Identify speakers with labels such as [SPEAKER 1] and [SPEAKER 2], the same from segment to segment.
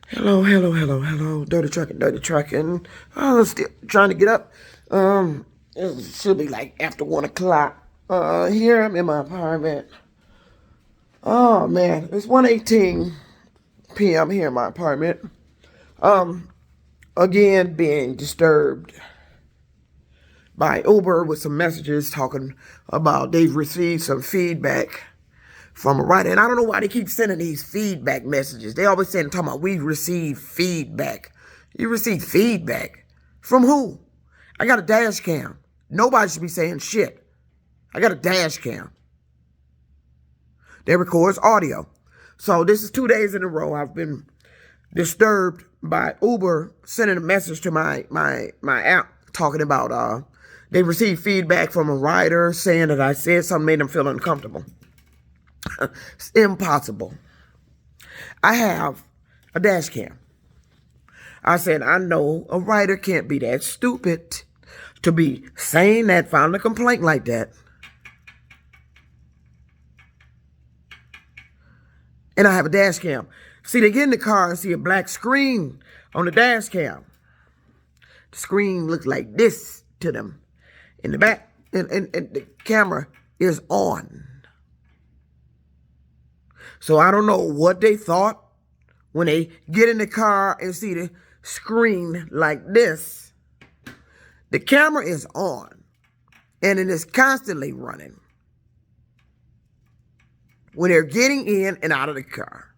[SPEAKER 1] Hello, hello, hello, hello. Dirty trucking, dirty trucking. Still trying to get up. It should be like after 1 o'clock. Here I'm in my apartment. Oh man, it's 1:18 p.m. here in my apartment. Um, Again being disturbed by Uber with some messages talking about they've received some feedback from a writer. And I don't know why they keep sending these feedback messages. They always saying, talking about, we received feedback. You received feedback? From who? I got a dash cam. Nobody should be saying shit. I got a dash cam. That records audio. So this is 2 days in a row I've been disturbed by Uber sending a message to my app talking about they received feedback from a rider saying that I said something made them feel uncomfortable. It's impossible. I have a dash cam. I said, I know a writer can't be that stupid to be saying that, filing a complaint like that. And I have a dash cam. See, they get in the car and see a black screen on the dash cam. The screen looks like this to them. In the back, and the camera is on. So I don't know what they thought when they get in the car and see the screen like this. The camera is on and it is constantly running when they're getting in and out of the car.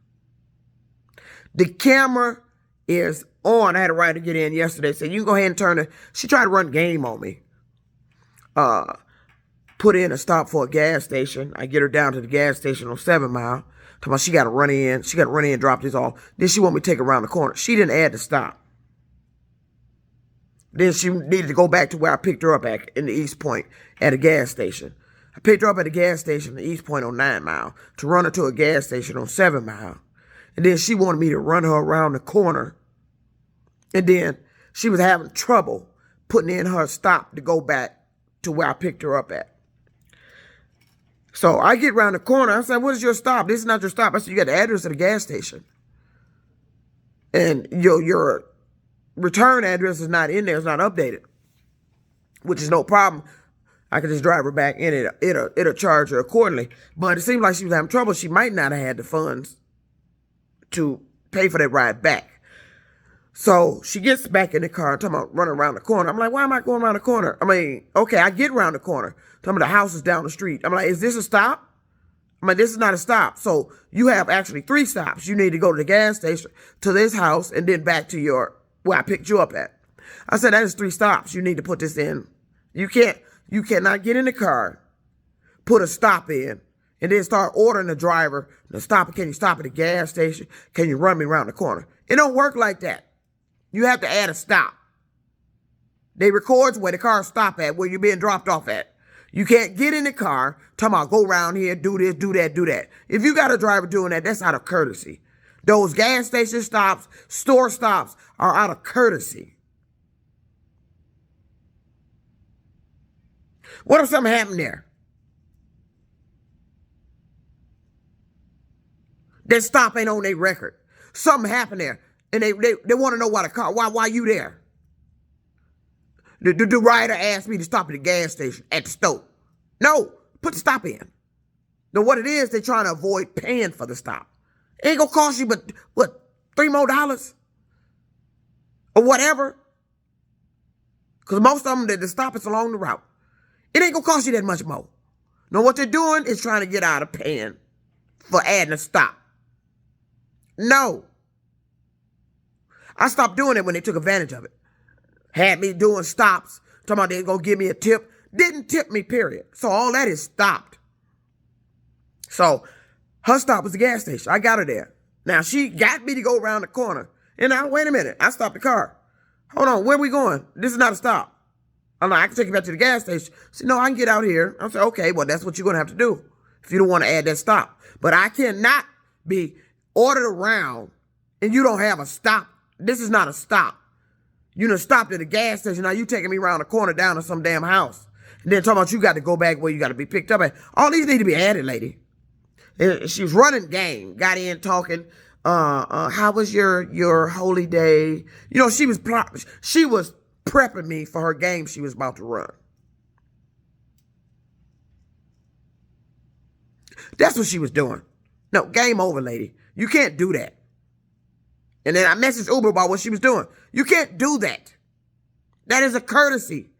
[SPEAKER 1] The camera is on. I had a rider get in yesterday. Said, you can go ahead and turn it. She tried to run game on me. Put in a stop for a gas station. I get her down to the gas station on 7 Mile. Talking about she got to run in. She got to run in and drop this off. Then she want me to take her around the corner. She didn't add the stop. Then she needed to go back to where I picked her up at in the East Point at a gas station. I picked her up at a gas station in the East Point on 9 Mile to run her to a gas station on 7 Mile. And then she wanted me to run her around the corner. And then she was having trouble putting in her stop to go back to where I picked her up at. So I get around the corner. I said, what is your stop? This is not your stop. I said, you got the address of the gas station. And your return address is not in there. It's not updated, which is no problem. I could just drive her back and it'll charge her accordingly. But it seemed like she was having trouble. She might not have had the funds to pay for that ride back. So she gets back in the car, talking about running around the corner. I'm like, why am I going around the corner? I mean, okay, I get around the corner. Talking about the house is down the street. I'm like, is this a stop? I'm like, this is not a stop. So you have actually 3 stops. You need to go to the gas station, to this house, and then back to where I picked you up at. I said, that is 3 stops. You need to put this in. You cannot get in the car, put a stop in, and then start ordering the driver to stop. Can you stop at the gas station? Can you run me around the corner? It don't work like that. You have to add a stop. They record where the car stop at, where you're being dropped off at. You can't get in the car, talking about go around here, do this, do that, do that. If you got a driver doing that, that's out of courtesy. Those gas station stops, store stops are out of courtesy. What if something happened there? That stop ain't on their record. Something happened there. And they want to know why the car, why you there? The rider asked me to stop at the gas station at the stove. No, put the stop in. Now what it is, they're trying to avoid paying for the stop. It ain't gonna cost you but, what, $3 more? Or whatever. Because most of them, the stop is along the route. It ain't gonna cost you that much more. Now what they're doing is trying to get out of paying for adding a stop. No. I stopped doing it when they took advantage of it. Had me doing stops, talking about they gonna give me a tip. Didn't tip me, period. So all that is stopped. So her stop was the gas station. I got her there. Now she got me to go around the corner. And now, wait a minute. I stopped the car. Hold on, where are we going? This is not a stop. I'm like, I can take you back to the gas station. She said, no, I can get out here. I said, okay, well, that's what you're gonna have to do if you don't want to add that stop. But I cannot be ordered around and you don't have a stop. This is not a stop. You done stopped at a gas station. Now you taking me around the corner down to some damn house. And then talking about you got to go back where you got to be picked up at. All these need to be added, lady. And she was running game. Got in talking. how was your holy day? You know, she was prepping me for her game she was about to run. That's what she was doing. No, game over, lady. You can't do that. And then I messaged Uber about what she was doing. You can't do that. That is a courtesy.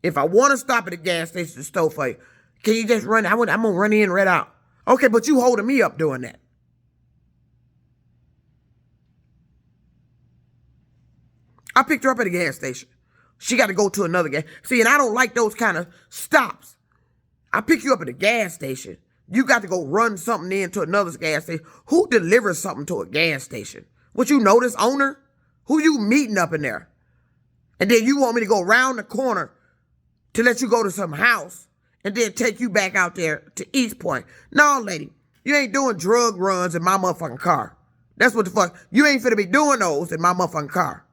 [SPEAKER 1] If I want to stop at a gas station to stove for you, can you just run? I'm going to run in right out. Okay, but you holding me up doing that. I picked her up at a gas station. She got to go to another gas. See, and I don't like those kind of stops. I pick you up at a gas station. You got to go run something into another gas station. Who delivers something to a gas station? What, you know this owner? Who you meeting up in there? And then you want me to go around the corner to let you go to some house and then take you back out there to East Point. No, lady, you ain't doing drug runs in my motherfucking car. That's what the fuck. You ain't finna be doing those in my motherfucking car.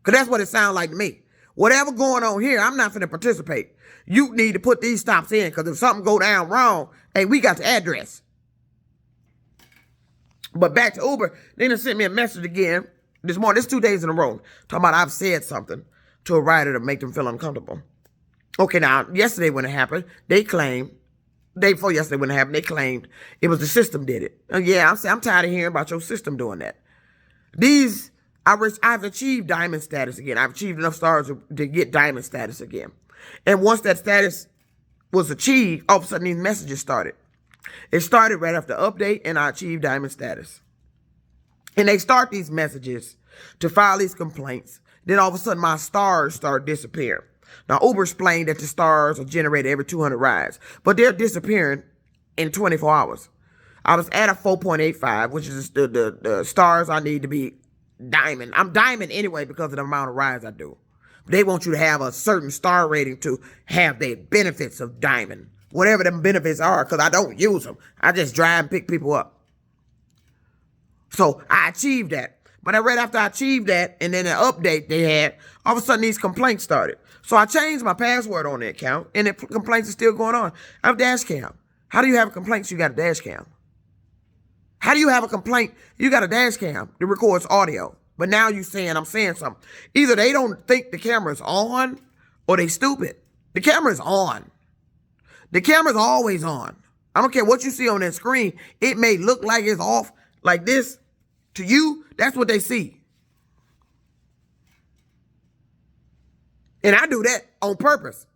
[SPEAKER 1] Because that's what it sounds like to me. Whatever going on here, I'm not finna participate. You need to put these stops in, because if something go down wrong, hey, we got the address. But back to Uber, they done sent me a message again this morning. This 2 days in a row. Talking about I've said something to a rider to make them feel uncomfortable. Okay, now, yesterday when it happened, they claimed, day before yesterday when it happened, they claimed it was the system did it. Yeah, I'm tired of hearing about your system doing that. I've achieved diamond status again. I've achieved enough stars to get diamond status again. And once that status was achieved, all of a sudden these messages started. It started right after the update, and I achieved diamond status. And they start these messages to file these complaints. Then all of a sudden my stars start disappearing. Now Uber explained that the stars are generated every 200 rides, but they're disappearing in 24 hours. I was at a 4.85, which is the stars I need to be diamond. I'm diamond anyway because of the amount of rides I do. They want you to have a certain star rating to have the benefits of diamond. Whatever them benefits are, because I don't use them. I just drive and pick people up. So I achieved that. But right after I achieved that, and then an update they had, all of a sudden these complaints started. So I changed my password on the account, and the complaints are still going on. I have a dash cam. How do you have complaints? You got a dash cam. How do you have a complaint? You got a dash cam that records audio. But now you saying I'm saying something. Either they don't think the camera's on, or they stupid. The camera's on. The camera's always on. I don't care what you see on that screen. It may look like it's off like this. To you, that's what they see. And I do that on purpose.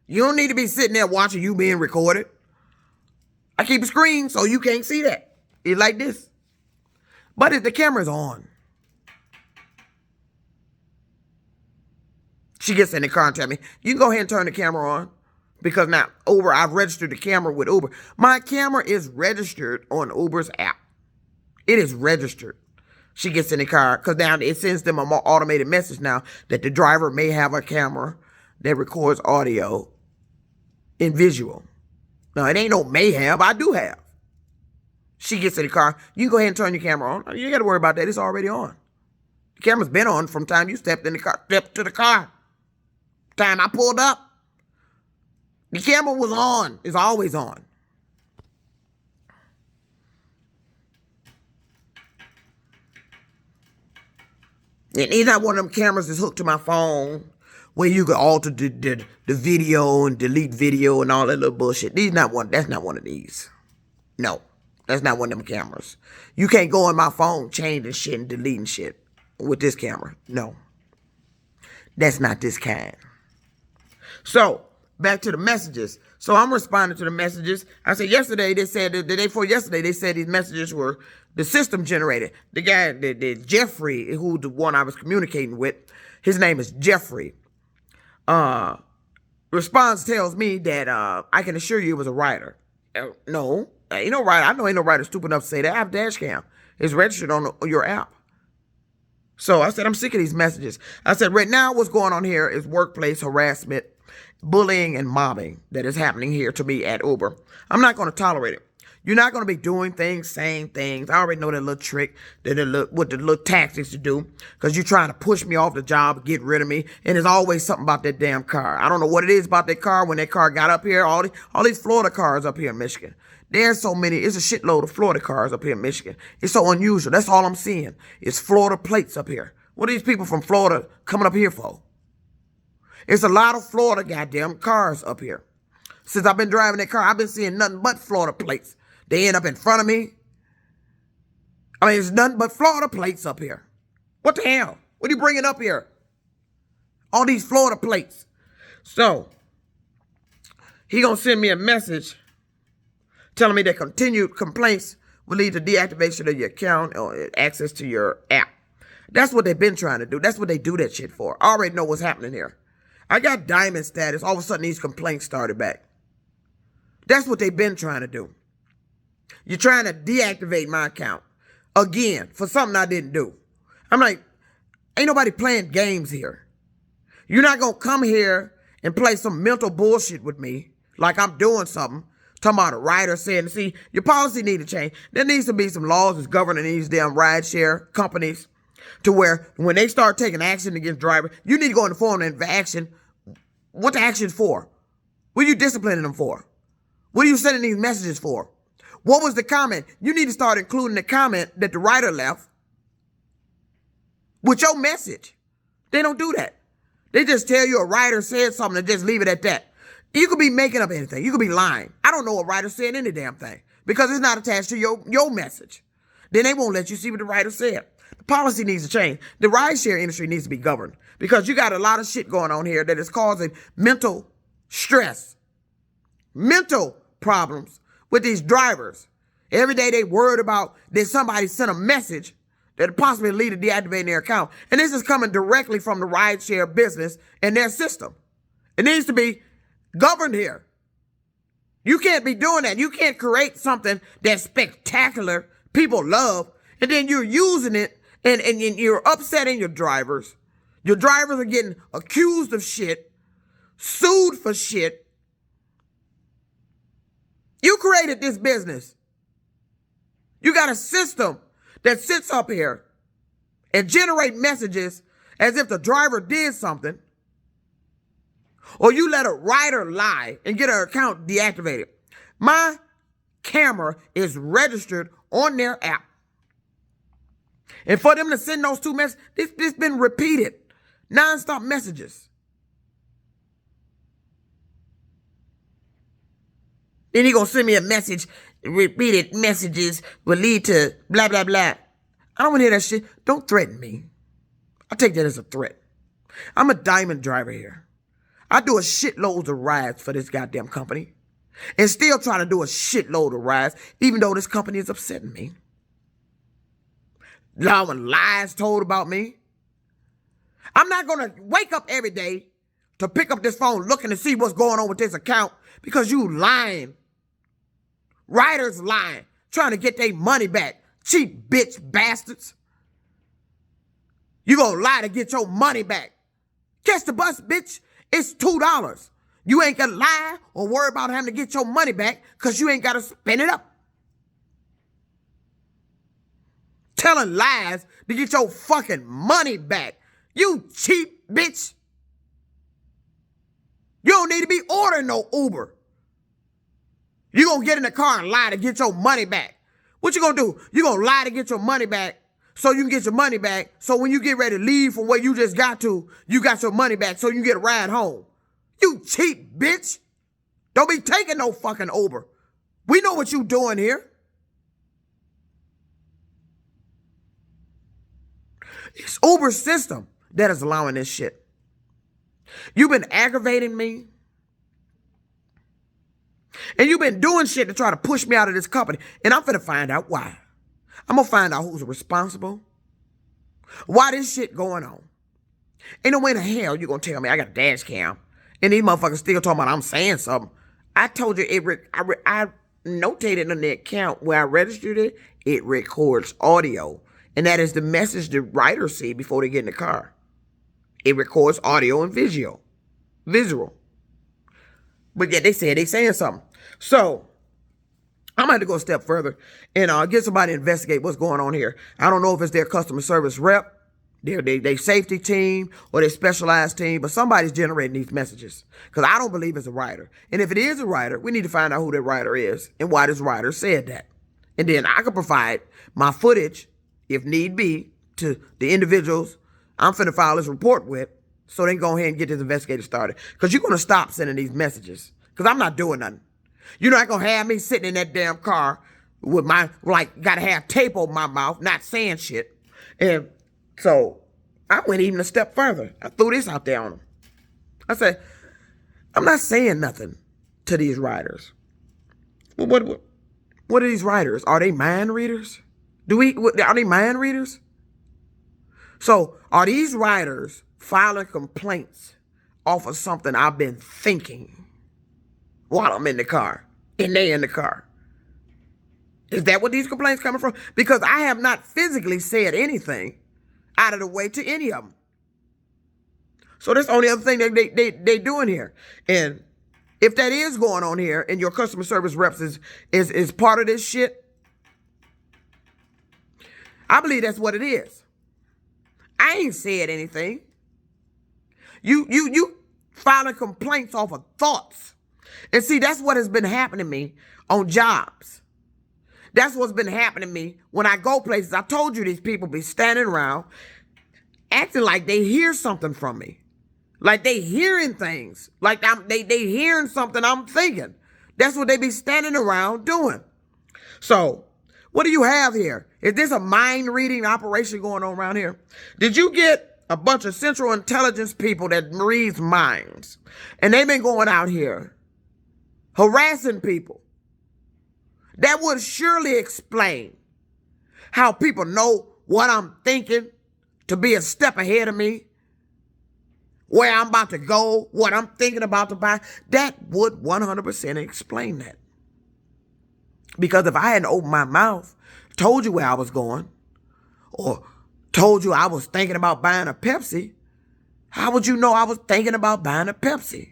[SPEAKER 1] You don't need to be sitting there watching you being recorded. I keep a screen so you can't see that. It's like this. But if the camera's on, she gets in the car and tell me, you can go ahead and turn the camera on. Because now, Uber, I've registered the camera with Uber. My camera is registered on Uber's app. It is registered. She gets in the car, because now it sends them a more automated message now that the driver may have a camera that records audio in visual. Now, it ain't no may have. I do have. She gets in the car. You can go ahead and turn your camera on. You ain't got to worry about that. It's already on. The camera's been on from time you stepped in the car, stepped to the car. Time I pulled up. The camera was on. It's always on. And it's not one of them cameras that's hooked to my phone where you can alter the video and delete video and all that little bullshit. That's not one of these. No, that's not one of them cameras. You can't go on my phone changing shit and deleting shit with this camera. No. That's not this kind. So, back to the messages. So I'm responding to the messages. I said yesterday, they said, the day before yesterday, they said these messages were the system generated. The guy, the Jeffrey, who the one I was communicating with, his name is Jeffrey. Response tells me that I can assure you it was a writer. No, ain't no writer. I know ain't no writer stupid enough to say that. I have dash cam. It's registered on your app. So I said, I'm sick of these messages. I said, right now what's going on here is workplace harassment, bullying, and mobbing that is happening here to me at Uber. I'm not going to tolerate it. You're not going to be doing things, saying things. I already know that little trick, what the little tactics to do, because you're trying to push me off the job, get rid of me, and there's always something about that damn car. I don't know what it is about that car. When that car got up here, all these Florida cars up here in Michigan, There's so many. It's a shitload of Florida cars up here in Michigan. It's so unusual. That's all I'm seeing. It's Florida plates up here. What are these people from Florida coming up here for? It's a lot of Florida goddamn cars up here. Since I've been driving that car, I've been seeing nothing but Florida plates. They end up in front of me. I mean, it's nothing but Florida plates up here. What the hell? What are you bringing up here? All these Florida plates. So, he gonna send me a message telling me that continued complaints will lead to deactivation of your account or access to your app. That's what they've been trying to do. That's what they do that shit for. I already know what's happening here. I got diamond status. All of a sudden, these complaints started back. That's what they've been trying to do. You're trying to deactivate my account again for something I didn't do. I'm like, ain't nobody playing games here. You're not going to come here and play some mental bullshit with me like I'm doing something. Talking about a rider saying, see, your policy need to change. There needs to be some laws that's governing these damn rideshare companies to where when they start taking action against drivers, you need to go in the form of action. What the action for? What are you disciplining them for? What are you sending these messages for? What was the comment? You need to start including the comment that the writer left with your message. They don't do that. They just tell you a writer said something and just leave it at that. You could be making up anything. You could be lying. I don't know a writer said any damn thing because it's not attached to your message. Then they won't let you see what the writer said. The policy needs to change. The rideshare industry needs to be governed because you got a lot of shit going on here that is causing mental stress, mental problems with these drivers. Every day they worried about that somebody sent a message that possibly lead to deactivating their account. And this is coming directly from the rideshare business and their system. It needs to be governed here. You can't be doing that. You can't create something that's spectacular, people love, and then you're using it and you're upsetting your drivers. Your drivers are getting accused of shit, sued for shit. You created this business. You got a system that sits up here and generate messages as if the driver did something, or you let a rider lie and get her account deactivated. My camera is registered on their app. And for them to send those two messages, this been repeated, nonstop messages. Then he gonna send me a message, repeated messages will lead to blah, blah, blah. I don't want to hear that shit. Don't threaten me. I take that as a threat. I'm a diamond driver here. I do a shitload of rides for this goddamn company and still trying to do a shitload of rides, even though this company is upsetting me. Allowing lies told about me. I'm not going to wake up every day to pick up this phone looking to see what's going on with this account because you lying. Riders lying, trying to get their money back. Cheap bitch bastards. You gonna lie to get your money back. Catch the bus, bitch. It's $2. You ain't gonna lie or worry about having to get your money back because you ain't got to spend it up. Telling lies to get your fucking money back. You cheap bitch. You don't need to be ordering no Uber. You gonna get in the car and lie to get your money back. What you gonna do? You gonna lie to get your money back so you can get your money back. So when you get ready to leave from where you just got to, you got your money back so you get a ride home. You cheap bitch. Don't be taking no fucking Uber. We know what you doing here. It's Uber's system that is allowing this shit. You've been aggravating me. And you've been doing shit to try to push me out of this company. And I'm finna find out why. I'm gonna find out who's responsible. Why this shit going on. Ain't no way in hell you gonna tell me I got a dash cam. And these motherfuckers still talking about I'm saying something. I told you, I notated on the account where I registered it, it records audio. And that is the message the writers see before they get in the car. It records audio and visual. But yet they said they saying something. So I'm going to have to go a step further and get somebody to investigate what's going on here. I don't know if it's their customer service rep They safety team or their specialized team, but somebody's generating these messages. Because I don't believe it's a writer. And if it is a writer, we need to find out who that writer is and why this writer said that. And then I can provide my footage, if need be, to the individuals I'm finna file this report with, so they can go ahead and get this investigator started. Because you're going to stop sending these messages. Because I'm not doing nothing. You're not going to have me sitting in that damn car with my, got to have tape over my mouth, not saying shit. And so I went even a step further. I threw this out there on them. I said, I'm not saying nothing to these writers. What are these writers? Are they mind readers? Are they mind readers? So are these writers filing complaints off of something I've been thinking while I'm in the car and they in the car? Is that what these complaints coming from? Because I have not physically said anything out of the way to any of them. So that's the only other thing that they doing here. And if that is going on here and your customer service reps is part of this shit, I believe that's what it is. I ain't said anything. You filing complaints off of thoughts. And see, that's what has been happening to me on jobs. That's what's been happening to me when I go places. I told you these people be standing around acting like they hear something from me. Like they hearing things. Like they hearing something I'm thinking. That's what they be standing around doing. So, what do you have here? Is this a mind-reading operation going on around here? Did you get a bunch of Central Intelligence people that reads minds? And they've been going out here harassing people. That would surely explain how people know what I'm thinking to be a step ahead of me, where I'm about to go, what I'm thinking about to buy. That would 100% explain that. Because if I hadn't opened my mouth, told you where I was going, or told you I was thinking about buying a Pepsi, how would you know I was thinking about buying a Pepsi?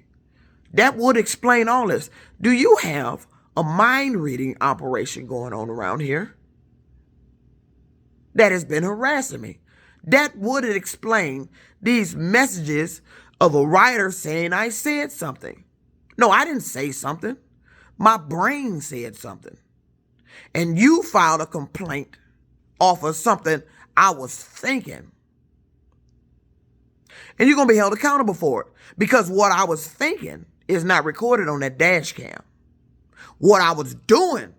[SPEAKER 1] That would explain all this. Do you have a mind-reading operation going on around here that has been harassing me? That would explain these messages of a writer saying I said something. No, I didn't say something. My brain said something. And you filed a complaint off of something I was thinking. And you're going to be held accountable for it. Because what I was thinking is not recorded on that dash cam. What I was doing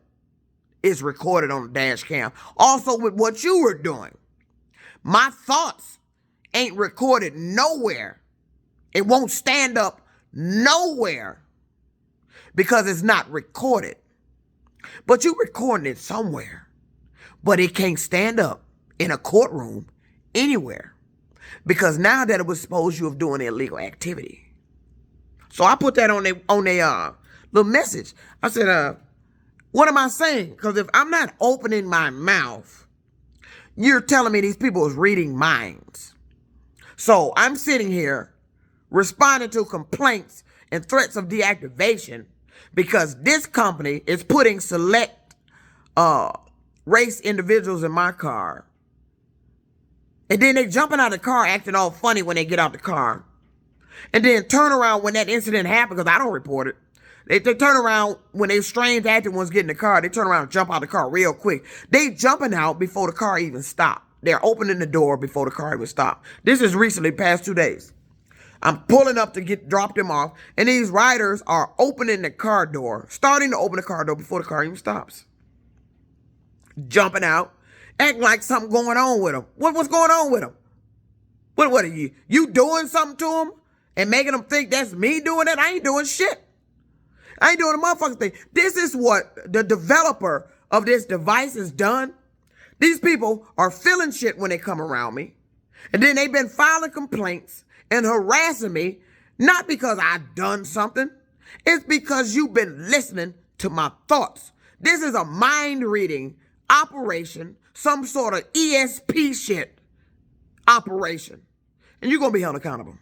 [SPEAKER 1] is recorded on the dash cam. Also with what you were doing. My thoughts ain't recorded nowhere. It won't stand up nowhere because it's not recorded. But you recording it somewhere. But it can't stand up in a courtroom anywhere. Because now that it would expose you of doing illegal activity. So I put that on a little message. I said, what am I saying? Because if I'm not opening my mouth, you're telling me these people is reading minds. So I'm sitting here responding to complaints and threats of deactivation because this company is putting select race individuals in my car. And then they jumping out of the car acting all funny when they get out the car. And then turn around when that incident happened, because I don't report it. They turn around when they strange acting ones get in the car. They turn around and jump out of the car real quick. They jumping out before the car even stopped. They're opening the door before the car even stopped. This is recently, past 2 days. I'm pulling up to drop them off. And these riders are opening the car door, starting to open the car door before the car even stops. Jumping out, acting like something going on with them. What's going on with them? What are you? You doing something to them and making them think that's me doing it? I ain't doing shit. I ain't doing a motherfucking thing. This is what the developer of this device has done. These people are feeling shit when they come around me. And then they've been filing complaints and harassing me, not because I've done something. It's because you've been listening to my thoughts. This is a mind-reading operation, some sort of ESP shit operation. And you're going to be held accountable.